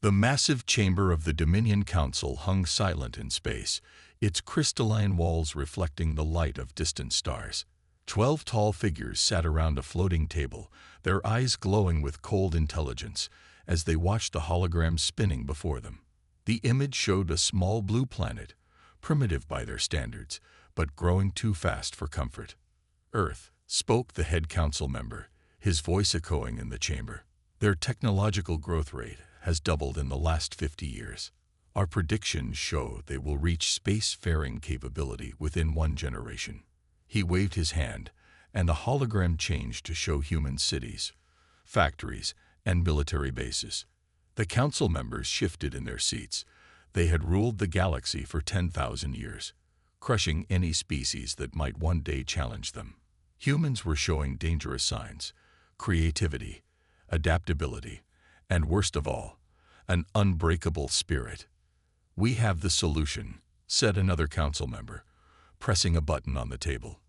The massive chamber of the Dominion Council hung silent in space, its crystalline walls reflecting the light of distant stars. 12 tall figures sat around a floating table, their eyes glowing with cold intelligence as they watched the hologram spinning before them. The image showed a small blue planet, primitive by their standards, but growing too fast for comfort. "Earth," spoke the head council member, his voice echoing in the chamber. "Their technological growth rate has doubled in the last 50 years. Our predictions show they will reach space-faring capability within 1 generation." He waved his hand, and the hologram changed to show human cities, factories, and military bases. The council members shifted in their seats. They had ruled the galaxy for 10,000 years, crushing any species that might one day challenge them. Humans were showing dangerous signs: creativity, adaptability, and worst of all, an unbreakable spirit. "We have the solution," said another council member, pressing a button on the table.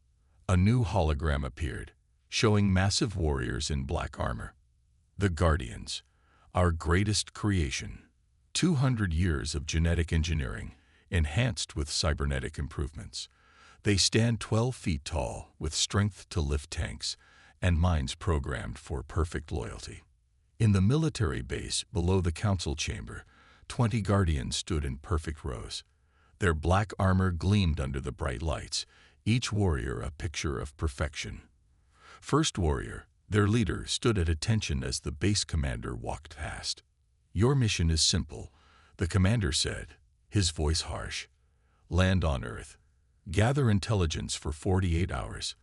A new hologram appeared, showing massive warriors in black armor. "The Guardians, our greatest creation. 200 years of genetic engineering, enhanced with cybernetic improvements. They stand 12 feet tall, with strength to lift tanks, and minds programmed for perfect loyalty." In the military base below the council chamber, 20 Guardians stood in perfect rows. Their black armor gleamed under the bright lights, each warrior a picture of perfection. First Warrior, their leader, stood at attention as the base commander walked past. "Your mission is simple," the commander said, his voice harsh. "Land on Earth. Gather intelligence for 48 hours.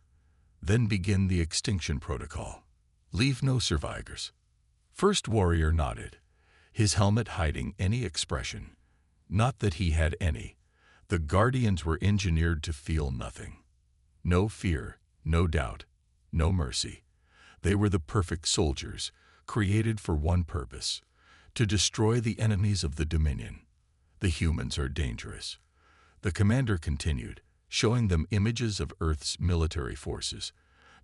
Then begin the extinction protocol. Leave no survivors." First Warrior nodded, his helmet hiding any expression. Not that he had any. The Guardians were engineered to feel nothing. No fear, no doubt, no mercy. They were the perfect soldiers, created for one purpose: to destroy the enemies of the Dominion. "The humans are dangerous," the commander continued, showing them images of Earth's military forces.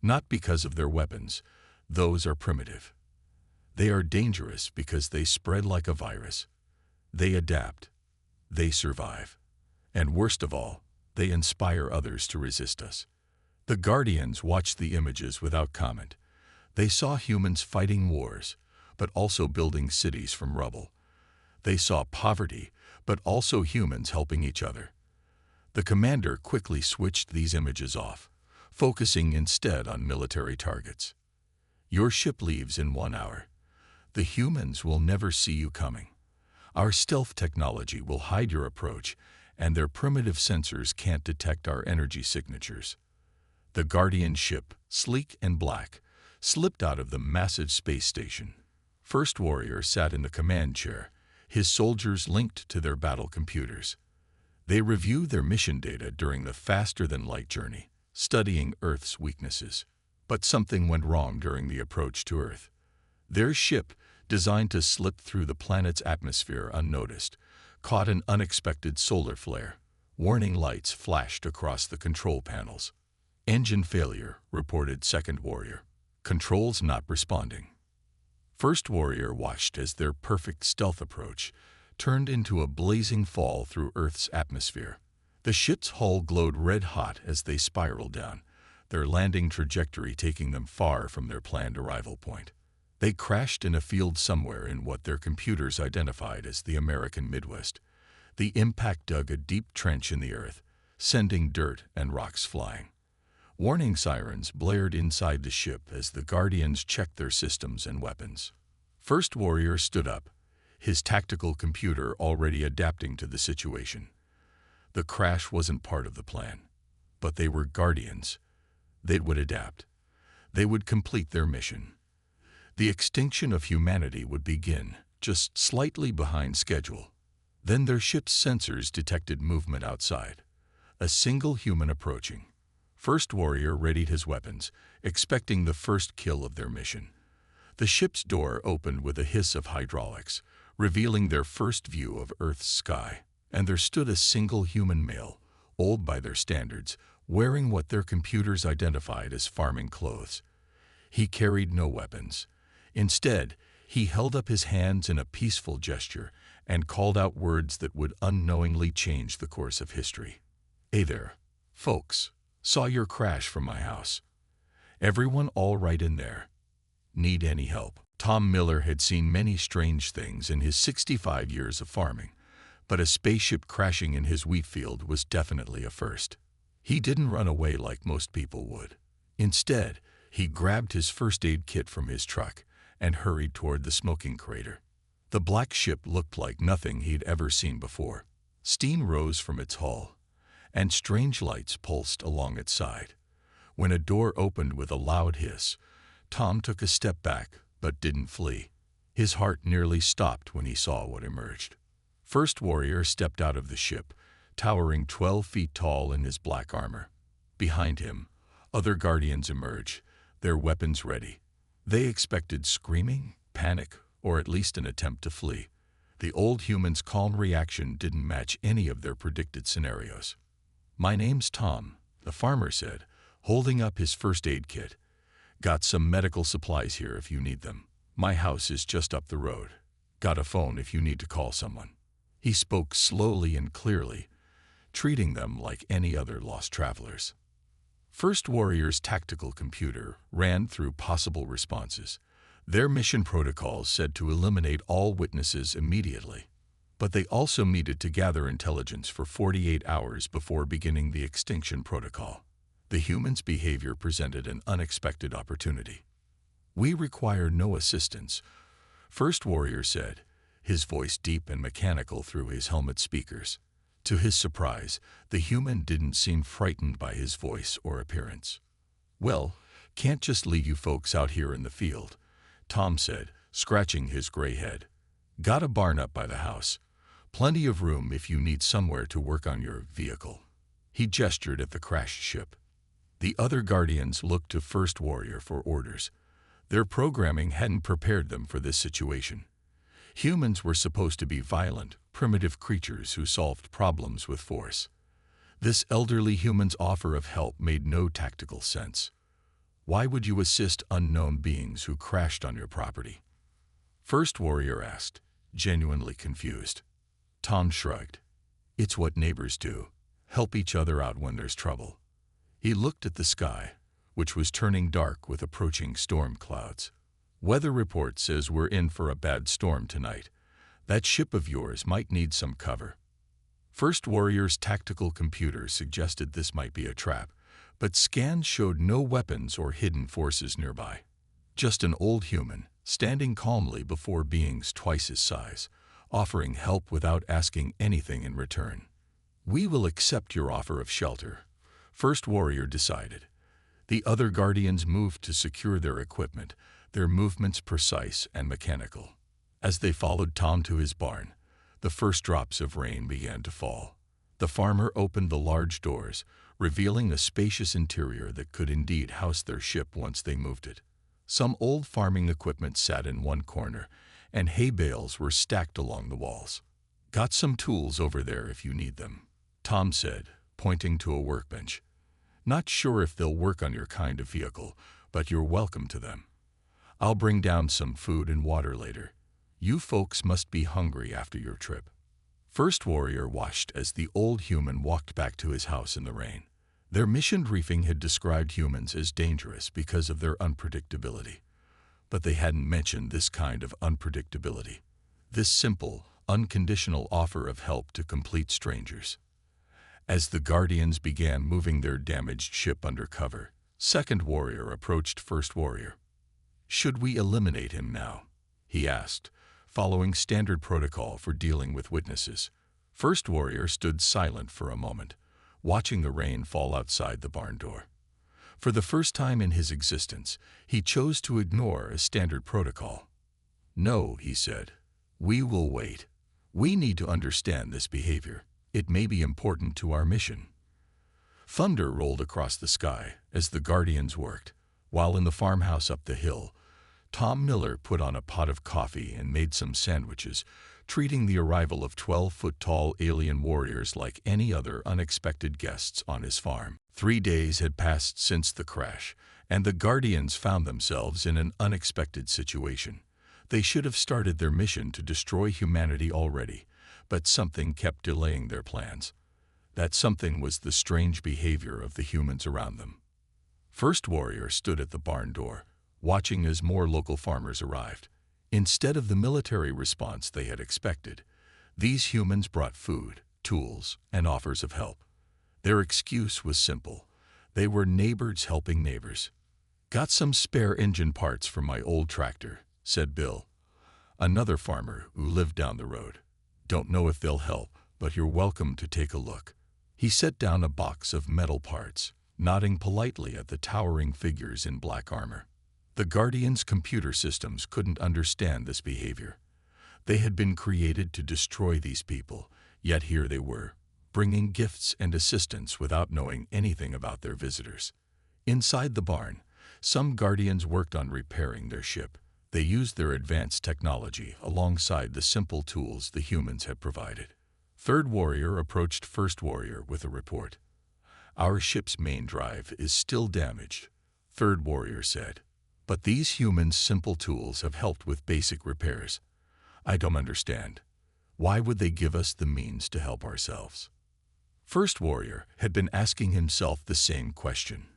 "Not because of their weapons, those are primitive. They are dangerous because they spread like a virus. They adapt. They survive. And worst of all, they inspire others to resist us." The Guardians watched the images without comment. They saw humans fighting wars, but also building cities from rubble. They saw poverty, but also humans helping each other. The commander quickly switched these images off, focusing instead on military targets. "Your ship leaves in 1 hour. The humans will never see you coming. Our stealth technology will hide your approach, and their primitive sensors can't detect our energy signatures." The Guardian ship, sleek and black, slipped out of the massive space station. First Warrior sat in the command chair, his soldiers linked to their battle computers. They reviewed their mission data during the faster-than-light journey, studying Earth's weaknesses. But something went wrong during the approach to Earth. Their ship, designed to slip through the planet's atmosphere unnoticed, caught an unexpected solar flare. Warning lights flashed across the control panels. "Engine failure," reported Second Warrior. "Controls not responding." First Warrior watched as their perfect stealth approach turned into a blazing fall through Earth's atmosphere. The ship's hull glowed red-hot as they spiraled down, their landing trajectory taking them far from their planned arrival point. They crashed in a field somewhere in what their computers identified as the American Midwest. The impact dug a deep trench in the earth, sending dirt and rocks flying. Warning sirens blared inside the ship as the Guardians checked their systems and weapons. First Warrior stood up, his tactical computer already adapting to the situation. The crash wasn't part of the plan, but they were Guardians. They would adapt. They would complete their mission. The extinction of humanity would begin, just slightly behind schedule. Then their ship's sensors detected movement outside. A single human approaching. First Warrior readied his weapons, expecting the first kill of their mission. The ship's door opened with a hiss of hydraulics, revealing their first view of Earth's sky. And there stood a single human male, old by their standards, wearing what their computers identified as farming clothes. He carried no weapons. Instead, He held up his hands in a peaceful gesture and called out words that would unknowingly change the course of history. "Hey there, folks. Saw your crash from my house. Everyone all right in there? Need any help?" Tom Miller had seen many strange things in his 65 years of farming, but a spaceship crashing in his wheat field was definitely a first. He didn't run away like most people would. Instead, he grabbed his first aid kit from his truck and hurried toward the smoking crater. The black ship looked like nothing he'd ever seen before. Steam rose from its hull, and strange lights pulsed along its side. When a door opened with a loud hiss, Tom took a step back but didn't flee. His heart nearly stopped when he saw what emerged. First Warrior stepped out of the ship, towering 12 feet tall in his black armor. Behind him, other Guardians emerged, their weapons ready. They expected screaming, panic, or at least an attempt to flee. The old human's calm reaction didn't match any of their predicted scenarios. "My name's Tom," the farmer said, holding up his first aid kit. "Got some medical supplies here if you need them. My house is just up the road. Got a phone if you need to call someone." He spoke slowly and clearly, treating them like any other lost travelers. First Warrior's tactical computer ran through possible responses. Their mission protocols said to eliminate all witnesses immediately, but they also needed to gather intelligence for 48 hours before beginning the extinction protocol. The human's behavior presented an unexpected opportunity. "We require no assistance," First Warrior said, his voice deep and mechanical through his helmet speakers. To his surprise, the human didn't seem frightened by his voice or appearance. "Well, can't just leave you folks out here in the field," Tom said, scratching his gray head. "Got a barn up by the house. Plenty of room if you need somewhere to work on your vehicle." He gestured at the crashed ship. The other Guardians looked to First Warrior for orders. Their programming hadn't prepared them for this situation. Humans were supposed to be violent, primitive creatures who solved problems with force. This elderly human's offer of help made no tactical sense. Why would you assist unknown beings who crashed on your property? First Warrior asked, genuinely confused. Tom shrugged. "It's what neighbors do. Help each other out when there's trouble." He looked at the sky, which was turning dark with approaching storm clouds. "Weather report says we're in for a bad storm tonight. That ship of yours might need some cover." First Warrior's tactical computer suggested this might be a trap, but scans showed no weapons or hidden forces nearby. Just an old human, standing calmly before beings twice his size, offering help without asking anything in return. "We will accept your offer of shelter," First Warrior decided. The other Guardians moved to secure their equipment, their movements precise and mechanical. As they followed Tom to his barn, the first drops of rain began to fall. The farmer opened the large doors, revealing a spacious interior that could indeed house their ship once they moved it. Some old farming equipment sat in one corner, and hay bales were stacked along the walls. "Got some tools over there if you need them," Tom said, pointing to a workbench. "Not sure if they'll work on your kind of vehicle, but you're welcome to them. I'll bring down some food and water later. You folks must be hungry after your trip." First Warrior watched as the old human walked back to his house in the rain. Their mission briefing had described humans as dangerous because of their unpredictability. But they hadn't mentioned this kind of unpredictability. This simple, unconditional offer of help to complete strangers. As the Guardians began moving their damaged ship under cover, Second Warrior approached First Warrior. "Should we eliminate him now?" he asked, following standard protocol for dealing with witnesses. First Warrior stood silent for a moment, watching the rain fall outside the barn door. For the first time in his existence, he chose to ignore a standard protocol. "No," he said. "We will wait. We need to understand this behavior. It may be important to our mission." Thunder rolled across the sky as the Guardians worked, while in the farmhouse up the hill, Tom Miller put on a pot of coffee and made some sandwiches, treating the arrival of 12-foot-tall alien warriors like any other unexpected guests on his farm. 3 days had passed since the crash, and the Guardians found themselves in an unexpected situation. They should have started their mission to destroy humanity already, but something kept delaying their plans. That something was the strange behavior of the humans around them. First Warrior stood at the barn door, watching as more local farmers arrived. Instead of the military response they had expected, these humans brought food, tools, and offers of help. Their excuse was simple. They were neighbors helping neighbors. "Got some spare engine parts for my old tractor," said Bill, another farmer who lived down the road. "Don't know if they'll help, but you're welcome to take a look." He set down a box of metal parts, nodding politely at the towering figures in black armor. The Guardians' computer systems couldn't understand this behavior. They had been created to destroy these people, yet here they were, bringing gifts and assistance without knowing anything about their visitors. Inside the barn, some Guardians worked on repairing their ship. They used their advanced technology alongside the simple tools the humans had provided. Third Warrior approached First Warrior with a report. "Our ship's main drive is still damaged," Third Warrior said. "But these humans' simple tools have helped with basic repairs. I don't understand. Why would they give us the means to help ourselves?" First Warrior had been asking himself the same question.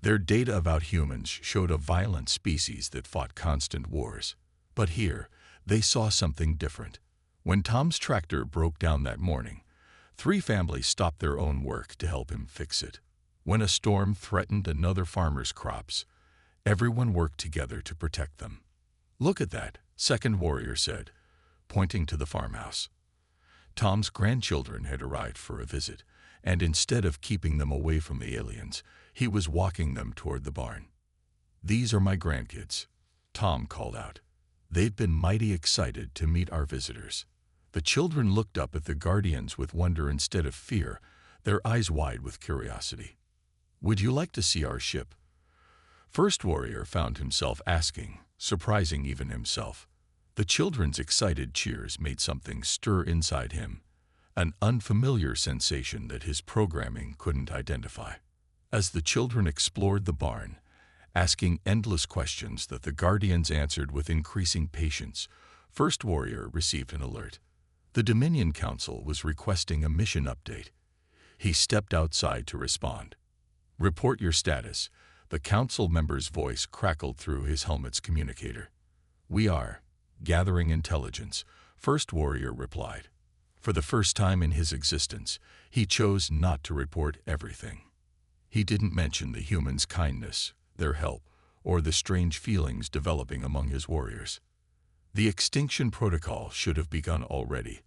Their data about humans showed a violent species that fought constant wars. But here, they saw something different. When Tom's tractor broke down that morning, 3 families stopped their own work to help him fix it. When a storm threatened another farmer's crops, everyone worked together to protect them. "Look at that," Second Warrior said, pointing to the farmhouse. Tom's grandchildren had arrived for a visit, and instead of keeping them away from the aliens, he was walking them toward the barn. "These are my grandkids," Tom called out. "They've been mighty excited to meet our visitors." The children looked up at the Guardians with wonder instead of fear, their eyes wide with curiosity. "Would you like to see our ship?" First Warrior found himself asking, surprising even himself. The children's excited cheers made something stir inside him, an unfamiliar sensation that his programming couldn't identify. As the children explored the barn, asking endless questions that the Guardians answered with increasing patience, First Warrior received an alert. The Dominion Council was requesting a mission update. He stepped outside to respond. "Report your status." The council member's voice crackled through his helmet's communicator. "We are gathering intelligence," First Warrior replied. For the first time in his existence, he chose not to report everything. He didn't mention the humans' kindness, their help, or the strange feelings developing among his warriors. "The extinction protocol should have begun already,"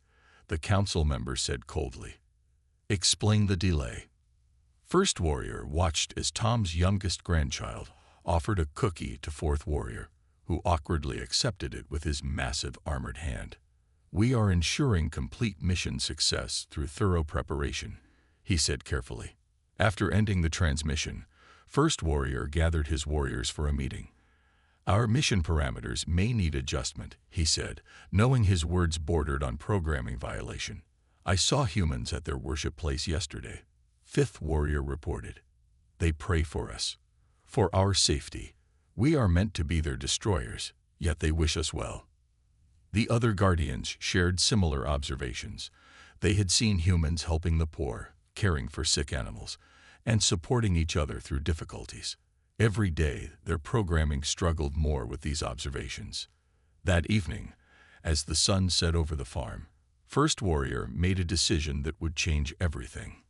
the council member said coldly. "Explain the delay." First Warrior watched as Tom's youngest grandchild offered a cookie to Fourth Warrior, who awkwardly accepted it with his massive armored hand. "We are ensuring complete mission success through thorough preparation," he said carefully. After ending the transmission, First Warrior gathered his warriors for a meeting. "Our mission parameters may need adjustment," he said, knowing his words bordered on programming violation. "I saw humans at their worship place yesterday," Fifth Warrior reported. "They pray for us, for our safety. We are meant to be their destroyers, yet they wish us well." The other Guardians shared similar observations. They had seen humans helping the poor, caring for sick animals, and supporting each other through difficulties. Every day, their programming struggled more with these observations. That evening, as the sun set over the farm, First Warrior made a decision that would change everything.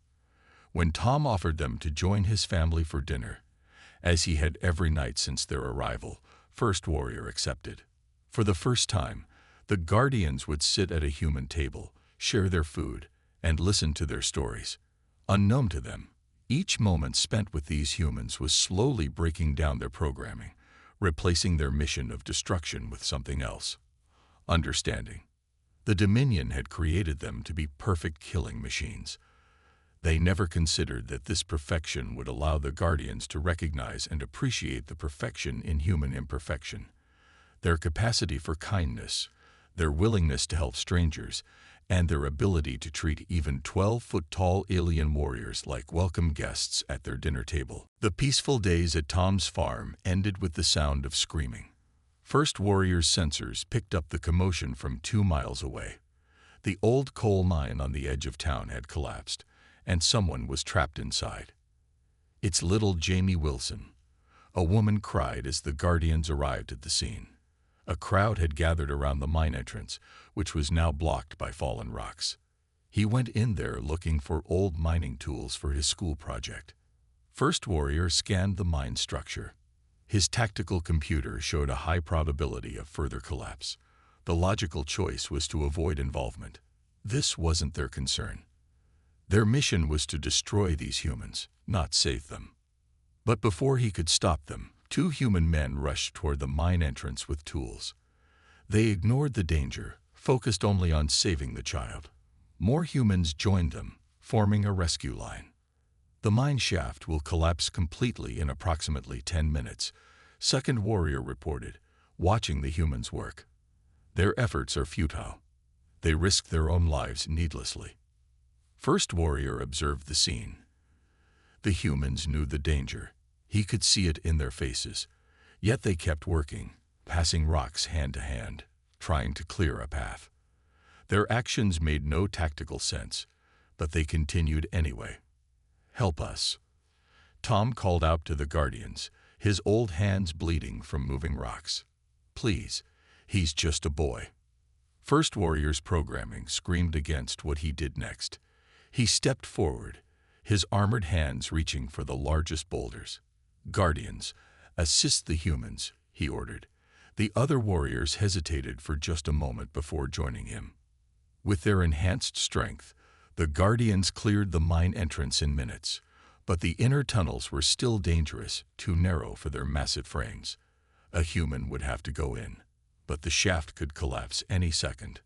When Tom offered them to join his family for dinner, as he had every night since their arrival, First Warrior accepted. For the first time, the Guardians would sit at a human table, share their food, and listen to their stories. Unknown to them, each moment spent with these humans was slowly breaking down their programming, replacing their mission of destruction with something else: understanding. The Dominion had created them to be perfect killing machines. They never considered that this perfection would allow the Guardians to recognize and appreciate the perfection in human imperfection. Their capacity for kindness, their willingness to help strangers, and their ability to treat even 12-foot-tall alien warriors like welcome guests at their dinner table. The peaceful days at Tom's farm ended with the sound of screaming. First Warrior's sensors picked up the commotion from 2 miles away. The old coal mine on the edge of town had collapsed, and someone was trapped inside. "It's little Jamie Wilson," a woman cried as the Guardians arrived at the scene. A crowd had gathered around the mine entrance, which was now blocked by fallen rocks. He went in there looking for old mining tools for his school project. First Warrior scanned the mine structure. His tactical computer showed a high probability of further collapse. The logical choice was to avoid involvement. This wasn't their concern. Their mission was to destroy these humans, not save them. But before he could stop them, 2 human men rushed toward the mine entrance with tools. They ignored the danger, focused only on saving the child. More humans joined them, forming a rescue line. "The mine shaft will collapse completely in approximately 10 minutes, Second Warrior reported, watching the humans work. "Their efforts are futile. They risk their own lives needlessly." First Warrior observed the scene. The humans knew the danger. He could see it in their faces. Yet they kept working, passing rocks hand to hand, trying to clear a path. Their actions made no tactical sense, but they continued anyway. "Help us." Tom called out to the Guardians, his old hands bleeding from moving rocks. "Please, he's just a boy." First Warrior's programming screamed against what he did next. He stepped forward, his armored hands reaching for the largest boulders. "Guardians, assist the humans," he ordered. The other warriors hesitated for just a moment before joining him. With their enhanced strength, the Guardians cleared the mine entrance in minutes, but the inner tunnels were still dangerous, too narrow for their massive frames. A human would have to go in, but the shaft could collapse any second.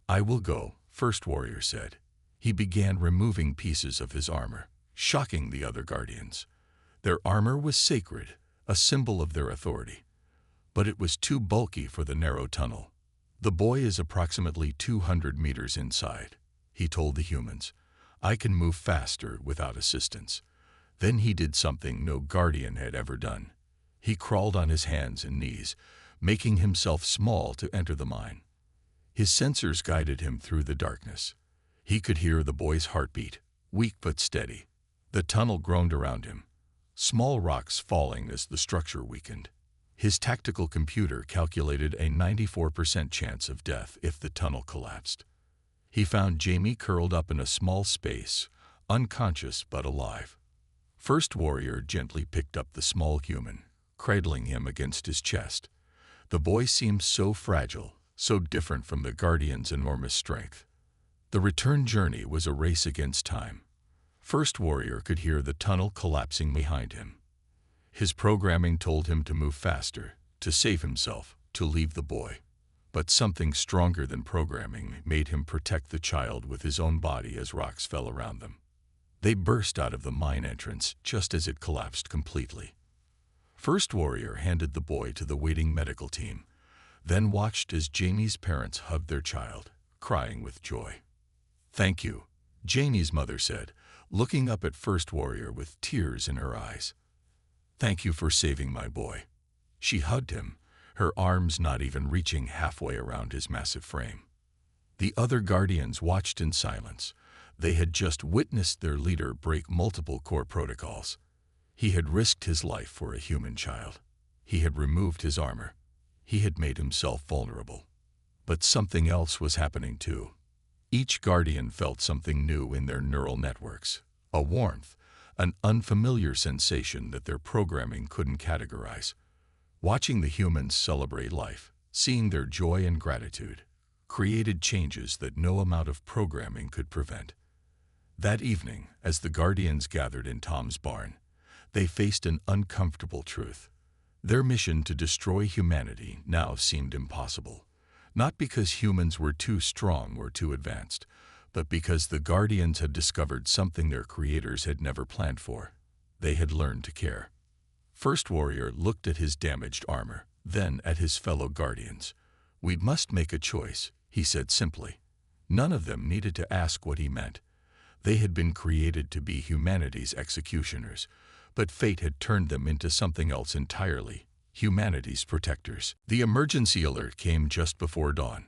"I will go," First Warrior said. He began removing pieces of his armor, shocking the other Guardians. Their armor was sacred, a symbol of their authority. But it was too bulky for the narrow tunnel. "The boy is approximately 200 meters inside," he told the humans. "I can move faster without assistance." Then he did something no Guardian had ever done. He crawled on his hands and knees, making himself small to enter the mine. His sensors guided him through the darkness. He could hear the boy's heartbeat, weak but steady. The tunnel groaned around him, small rocks falling as the structure weakened. His tactical computer calculated a 94% chance of death if the tunnel collapsed. He found Jamie curled up in a small space, unconscious but alive. First Warrior gently picked up the small human, cradling him against his chest. The boy seemed so fragile, so different from the Guardian's enormous strength. The return journey was a race against time. First Warrior could hear the tunnel collapsing behind him. His programming told him to move faster, to save himself, to leave the boy. But something stronger than programming made him protect the child with his own body as rocks fell around them. They burst out of the mine entrance just as it collapsed completely. First Warrior handed the boy to the waiting medical team, then watched as Jamie's parents hugged their child, crying with joy. "Thank you," Jamie's mother said, looking up at First Warrior with tears in her eyes. "Thank you for saving my boy." She hugged him, her arms not even reaching halfway around his massive frame. The other Guardians watched in silence. They had just witnessed their leader break multiple core protocols. He had risked his life for a human child. He had removed his armor. He had made himself vulnerable. But something else was happening too. Each Guardian felt something new in their neural networks, a warmth, an unfamiliar sensation that their programming couldn't categorize. Watching the humans celebrate life, seeing their joy and gratitude, created changes that no amount of programming could prevent. That evening, as the Guardians gathered in Tom's barn, they faced an uncomfortable truth. Their mission to destroy humanity now seemed impossible. Not because humans were too strong or too advanced, but because the Guardians had discovered something their creators had never planned for. They had learned to care. First Warrior looked at his damaged armor, then at his fellow Guardians. "We must make a choice," he said simply. None of them needed to ask what he meant. They had been created to be humanity's executioners, but fate had turned them into something else entirely, humanity's protectors. The emergency alert came just before dawn.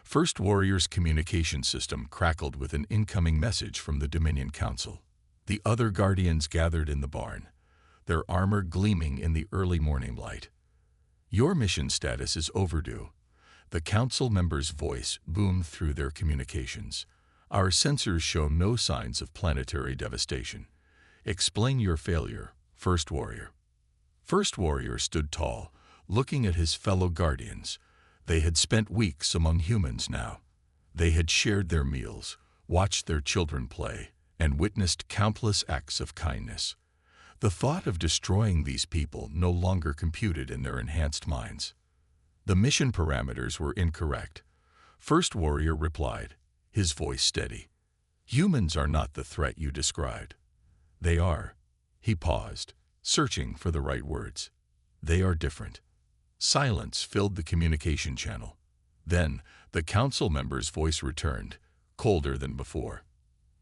First Warrior's communication system crackled with an incoming message from the Dominion Council. The other Guardians gathered in the barn, their armor gleaming in the early morning light. Your mission status is overdue. The council member's voice boomed through their communications. Our sensors show no signs of planetary devastation. Explain your failure, First Warrior. First Warrior stood tall, looking at his fellow Guardians. They had spent weeks among humans now. They had shared their meals, watched their children play, and witnessed countless acts of kindness. The thought of destroying these people no longer computed in their enhanced minds. The mission parameters were incorrect. First Warrior replied, his voice steady. Humans are not the threat you described. They are. He paused, searching for the right words. They are different. Silence filled the communication channel. Then, the council member's voice returned, colder than before.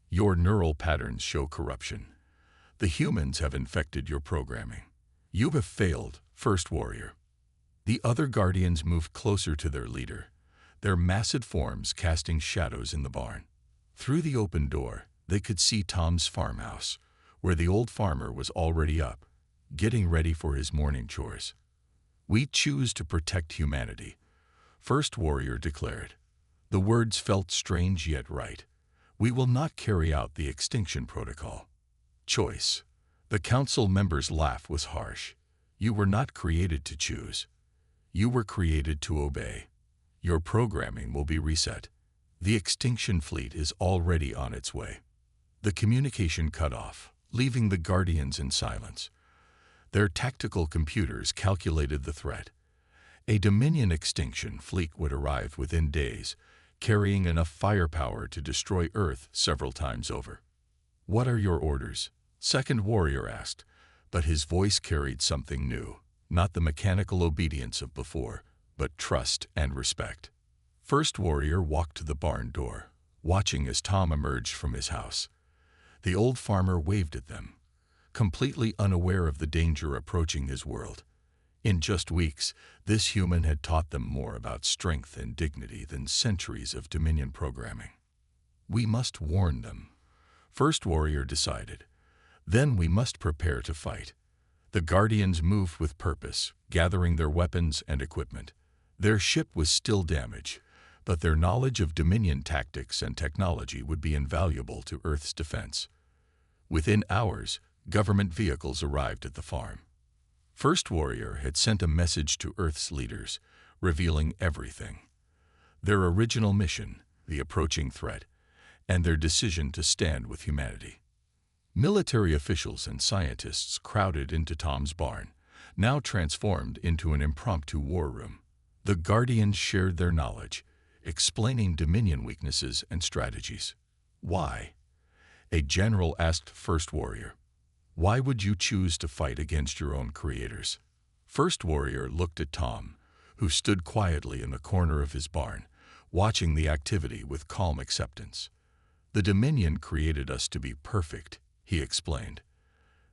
Your neural patterns show corruption. The humans have infected your programming. You have failed, First Warrior. The other Guardians moved closer to their leader, their massive forms casting shadows in the barn. Through the open door, they could see Tom's farmhouse, where the old farmer was already up, getting ready for his morning chores. We choose to protect humanity, First Warrior declared. The words felt strange yet right. We will not carry out the extinction protocol. Choice. The council member's laugh was harsh. You were not created to choose. You were created to obey. Your programming will be reset. The extinction fleet is already on its way. The communication cut off, leaving the Guardians in silence. Their tactical computers calculated the threat. A Dominion extinction fleet would arrive within days, carrying enough firepower to destroy Earth several times over. What are your orders? Second Warrior asked, but his voice carried something new, not the mechanical obedience of before, but trust and respect. First Warrior walked to the barn door, watching as Tom emerged from his house. The old farmer waved at them, completely unaware of the danger approaching his world. In just weeks, this human had taught them more about strength and dignity than centuries of Dominion programming. We must warn them, First Warrior decided. Then we must prepare to fight. The Guardians moved with purpose, gathering their weapons and equipment. Their ship was still damaged, but their knowledge of Dominion tactics and technology would be invaluable to Earth's defense. Within hours, government vehicles arrived at the farm. First Warrior had sent a message to Earth's leaders, revealing everything. Their original mission, the approaching threat, and their decision to stand with humanity. Military officials and scientists crowded into Tom's barn, now transformed into an impromptu war room. The Guardians shared their knowledge, explaining Dominion weaknesses and strategies. Why? A general asked First Warrior. Why would you choose to fight against your own creators? First Warrior looked at Tom, who stood quietly in the corner of his barn, watching the activity with calm acceptance. The Dominion created us to be perfect, he explained.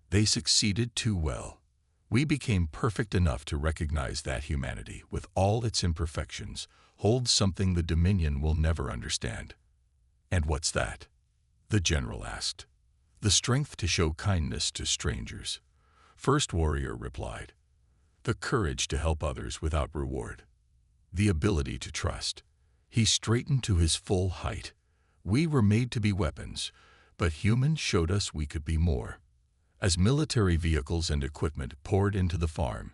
They succeeded too well. We became perfect enough to recognize that humanity, with all its imperfections, holds something the Dominion will never understand. And what's that? The general asked. The strength to show kindness to strangers, First Warrior replied. The courage to help others without reward. The ability to trust. He straightened to his full height. We were made to be weapons, but humans showed us we could be more. As military vehicles and equipment poured into the farm,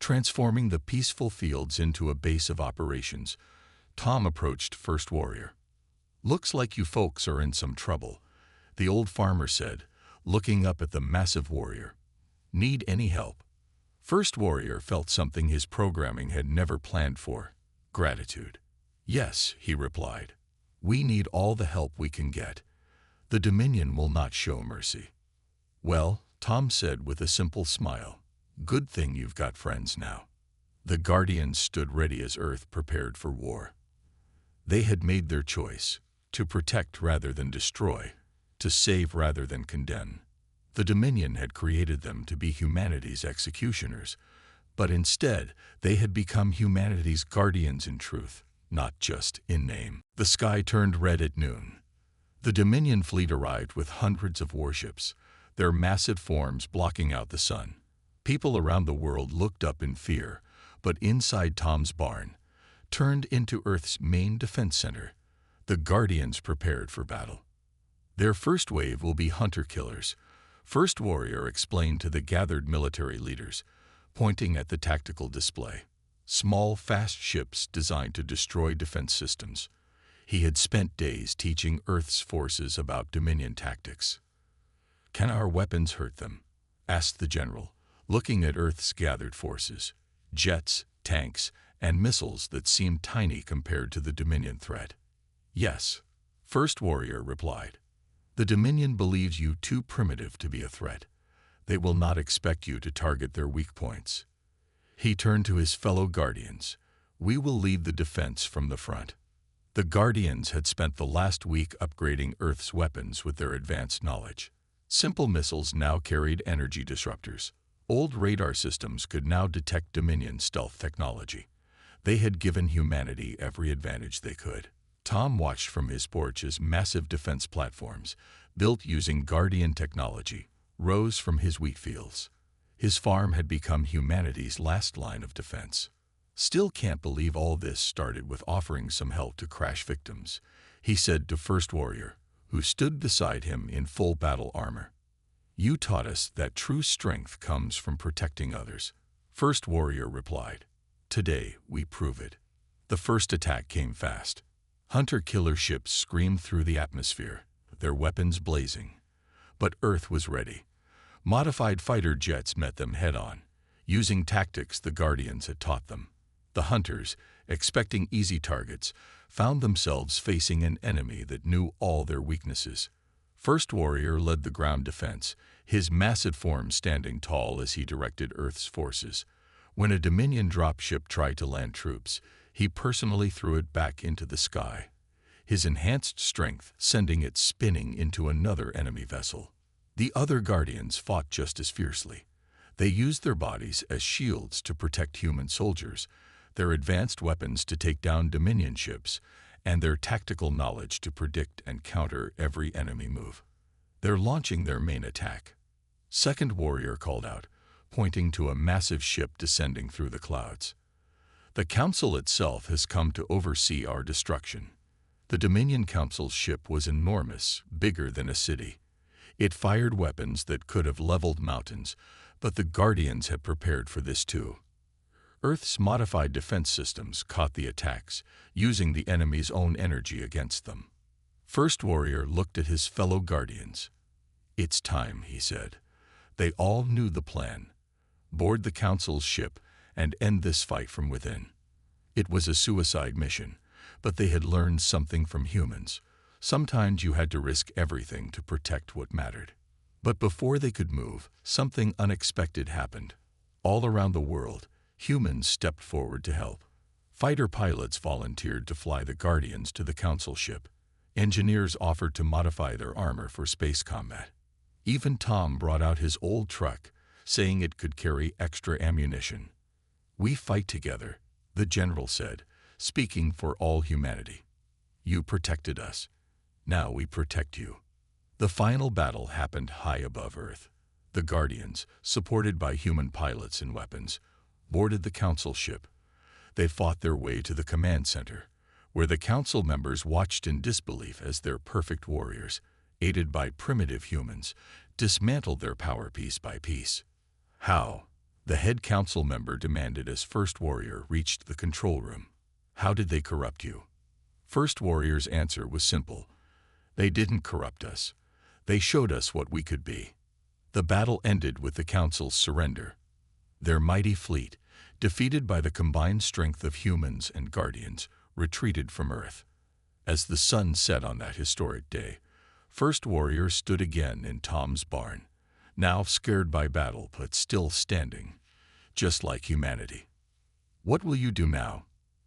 transforming the peaceful fields into a base of operations, Tom approached First Warrior. Looks like you folks are in some trouble, the old farmer said, looking up at the massive warrior. Need any help? First Warrior felt something his programming had never planned for. Gratitude. Yes, he replied. We need all the help we can get. The Dominion will not show mercy. Well, Tom said with a simple smile, good thing you've got friends now. The Guardians stood ready as Earth prepared for war. They had made their choice, to protect rather than destroy, to save rather than condemn. The Dominion had created them to be humanity's executioners, But instead, they had become humanity's guardians in truth, not just in name. The sky turned red at noon. The Dominion fleet arrived with hundreds of warships, their massive forms blocking out the sun. People around the world looked up in fear, but inside Tom's barn, turned into Earth's main defense center, the Guardians prepared for battle. Their first wave will be hunter-killers, First Warrior explained to the gathered military leaders, pointing at the tactical display. Small, fast ships designed to destroy defense systems. He had spent days teaching Earth's forces about Dominion tactics. "Can our weapons hurt them?" asked the general, looking at Earth's gathered forces. Jets, tanks, and missiles that seemed tiny compared to the Dominion threat. "Yes," First Warrior replied. "The Dominion believes you too primitive to be a threat. They will not expect you to target their weak points." He turned to his fellow Guardians. "We will lead the defense from the front." The Guardians had spent the last week upgrading Earth's weapons with their advanced knowledge. Simple missiles now carried energy disruptors. Old radar systems could now detect Dominion stealth technology. They had given humanity every advantage they could. Tom watched from his porch as massive defense platforms, built using Guardian technology, rose from his wheat fields. His farm had become humanity's last line of defense. "Still can't believe all this started with offering some help to crash victims," he said to First Warrior, who stood beside him in full battle armor. "You taught us that true strength comes from protecting others," First Warrior replied. "Today, we prove it." The first attack came fast. Hunter-killer ships screamed through the atmosphere, their weapons blazing. But Earth was ready. Modified fighter jets met them head-on, using tactics the Guardians had taught them. The hunters, expecting easy targets, found themselves facing an enemy that knew all their weaknesses. First Warrior led the ground defense, his massive form standing tall as he directed Earth's forces. When a Dominion dropship tried to land troops, he personally threw it back into the sky, his enhanced strength sending it spinning into another enemy vessel. The other Guardians fought just as fiercely. They used their bodies as shields to protect human soldiers, their advanced weapons to take down Dominion ships, and their tactical knowledge to predict and counter every enemy move. "They're launching their main attack," Second Warrior called out, pointing to a massive ship descending through the clouds. "The Council itself has come to oversee our destruction." The Dominion Council's ship was enormous, bigger than a city. It fired weapons that could have leveled mountains, but the Guardians had prepared for this too. Earth's modified defense systems caught the attacks, using the enemy's own energy against them. First Warrior looked at his fellow Guardians. "It's time," he said. They all knew the plan. Board the Council's ship and end this fight from within. It was a suicide mission, but they had learned something from humans. Sometimes you had to risk everything to protect what mattered. But before they could move, something unexpected happened. All around the world, humans stepped forward to help. Fighter pilots volunteered to fly the Guardians to the Council ship. Engineers offered to modify their armor for space combat. Even Tom brought out his old truck, saying it could carry extra ammunition. "We fight together," the general said, speaking for all humanity. "You protected us. Now we protect you." The final battle happened high above Earth. The Guardians, supported by human pilots and weapons, boarded the Council ship. They fought their way to the command center, where the Council members watched in disbelief as their perfect warriors, aided by primitive humans, dismantled their power piece by piece. "How?" the head Council member demanded as First Warrior reached the control room. "How did they corrupt you?" First Warrior's answer was simple. "They didn't corrupt us. They showed us what we could be." The battle ended with the Council's surrender. Their mighty fleet, defeated by the combined strength of humans and Guardians, retreated from Earth. As the sun set on that historic day, First Warrior stood again in Tom's barn, now scared by battle but still standing, just like humanity. "What will you do now?"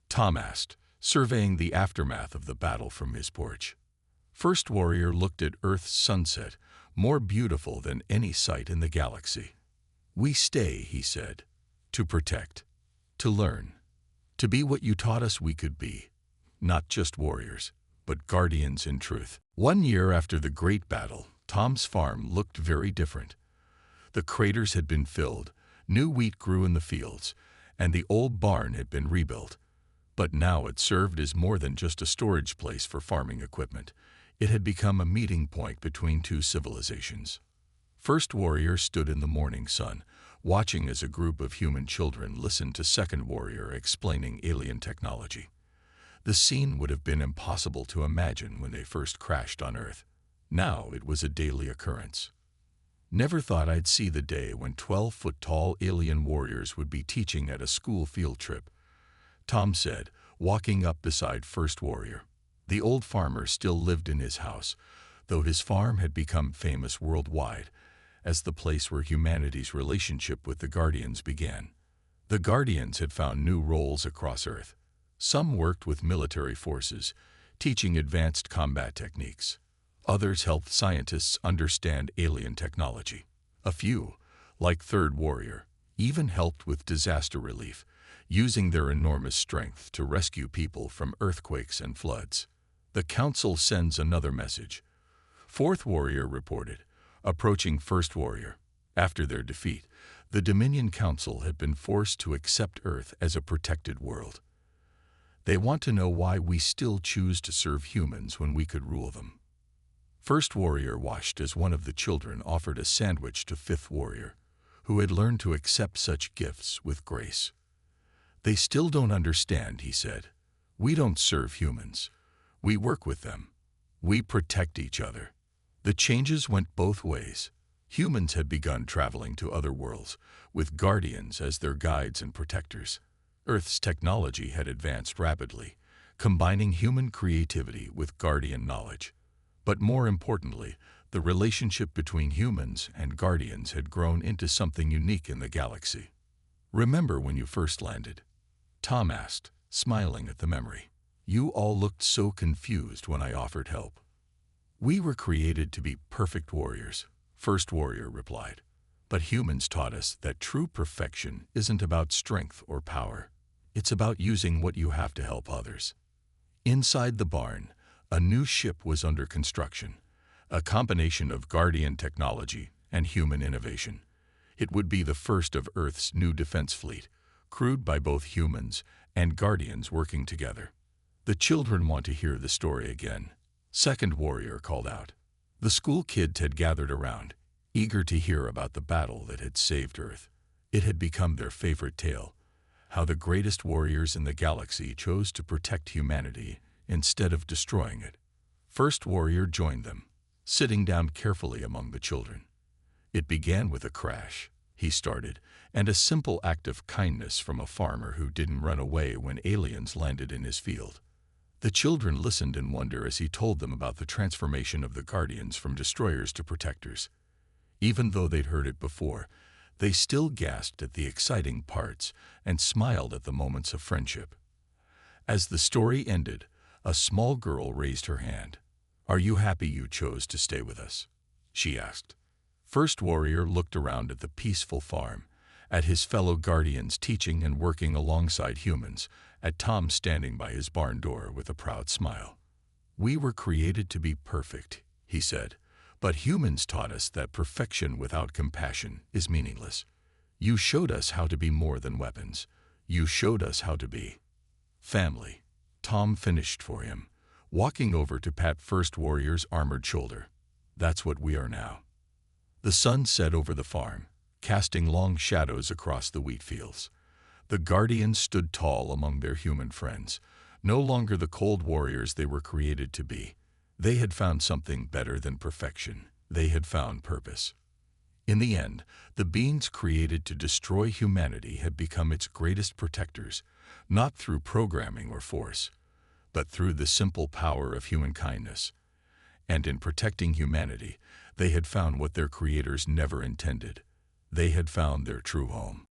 Tom asked, surveying the aftermath of the battle from his porch. First Warrior looked at Earth's sunset, more beautiful than any sight in the galaxy. "We stay," he said. to protect, to learn, to be what you taught us we could be. Not just warriors, but guardians in truth. 1 year after the great battle, Tom's farm looked very different. The craters had been filled, new wheat grew in the fields, and the old barn had been rebuilt. But now it served as more than just a storage place for farming equipment. It had become a meeting point between two civilizations. First Warrior stood in the morning sun, watching as a group of human children listened to Second Warrior explaining alien technology. The scene would have been impossible to imagine when they first crashed on Earth. Now it was a daily occurrence. Never thought I'd see the day when 12-foot-tall alien warriors would be teaching at a school field trip, Tom said, walking up beside First Warrior. The old farmer still lived in his house, though his farm had become famous worldwide as the place where humanity's relationship with the Guardians began. The Guardians had found new roles across Earth. Some worked with military forces, teaching advanced combat techniques. Others helped scientists understand alien technology. A few, like Third Warrior, even helped with disaster relief, using their enormous strength to rescue people from earthquakes and floods. The Council sends another message. Fourth Warrior reported, approaching First Warrior. After their defeat, the Dominion Council had been forced to accept Earth as a protected world. They want to know why we still choose to serve humans when we could rule them. First Warrior watched as one of the children offered a sandwich to Fifth Warrior, who had learned to accept such gifts with grace. They still don't understand, he said. We don't serve humans. We work with them. We protect each other. The changes went both ways. Humans had begun traveling to other worlds, with guardians as their guides and protectors. Earth's technology had advanced rapidly, combining human creativity with guardian knowledge. But more importantly, the relationship between humans and guardians had grown into something unique in the galaxy. Remember when you first landed? Tom asked, smiling at the memory. You all looked so confused when I offered help. We were created to be perfect warriors, First Warrior replied. But humans taught us that true perfection isn't about strength or power. It's about using what you have to help others. Inside the barn, a new ship was under construction, a combination of Guardian technology and human innovation. It would be the first of Earth's new defense fleet, crewed by both humans and Guardians working together. The children want to hear the story again, Second Warrior called out. The school kids had gathered around, eager to hear about the battle that had saved Earth. It had become their favorite tale, how the greatest warriors in the galaxy chose to protect humanity instead of destroying it. First Warrior joined them, sitting down carefully among the children. It began with a crash, he started, and a simple act of kindness from a farmer who didn't run away when aliens landed in his field. The children listened in wonder as he told them about the transformation of the Guardians from destroyers to protectors. Even though they'd heard it before, they still gasped at the exciting parts and smiled at the moments of friendship. As the story ended, a small girl raised her hand. Are you happy you chose to stay with us? She asked. First Warrior looked around at the peaceful farm, at his fellow Guardians teaching and working alongside humans, at Tom standing by his barn door with a proud smile. We were created to be perfect, he said, but humans taught us that perfection without compassion is meaningless. You showed us how to be more than weapons. You showed us how to be family. Tom finished for him, walking over to pat First Warrior's armored shoulder. That's what we are now. The sun set over the farm, casting long shadows across the wheat fields. The Guardians stood tall among their human friends, no longer the cold warriors they were created to be. They had found something better than perfection. They had found purpose. In the end, the beings created to destroy humanity had become its greatest protectors, not through programming or force, but through the simple power of human kindness. And in protecting humanity, they had found what their creators never intended. They had found their true home.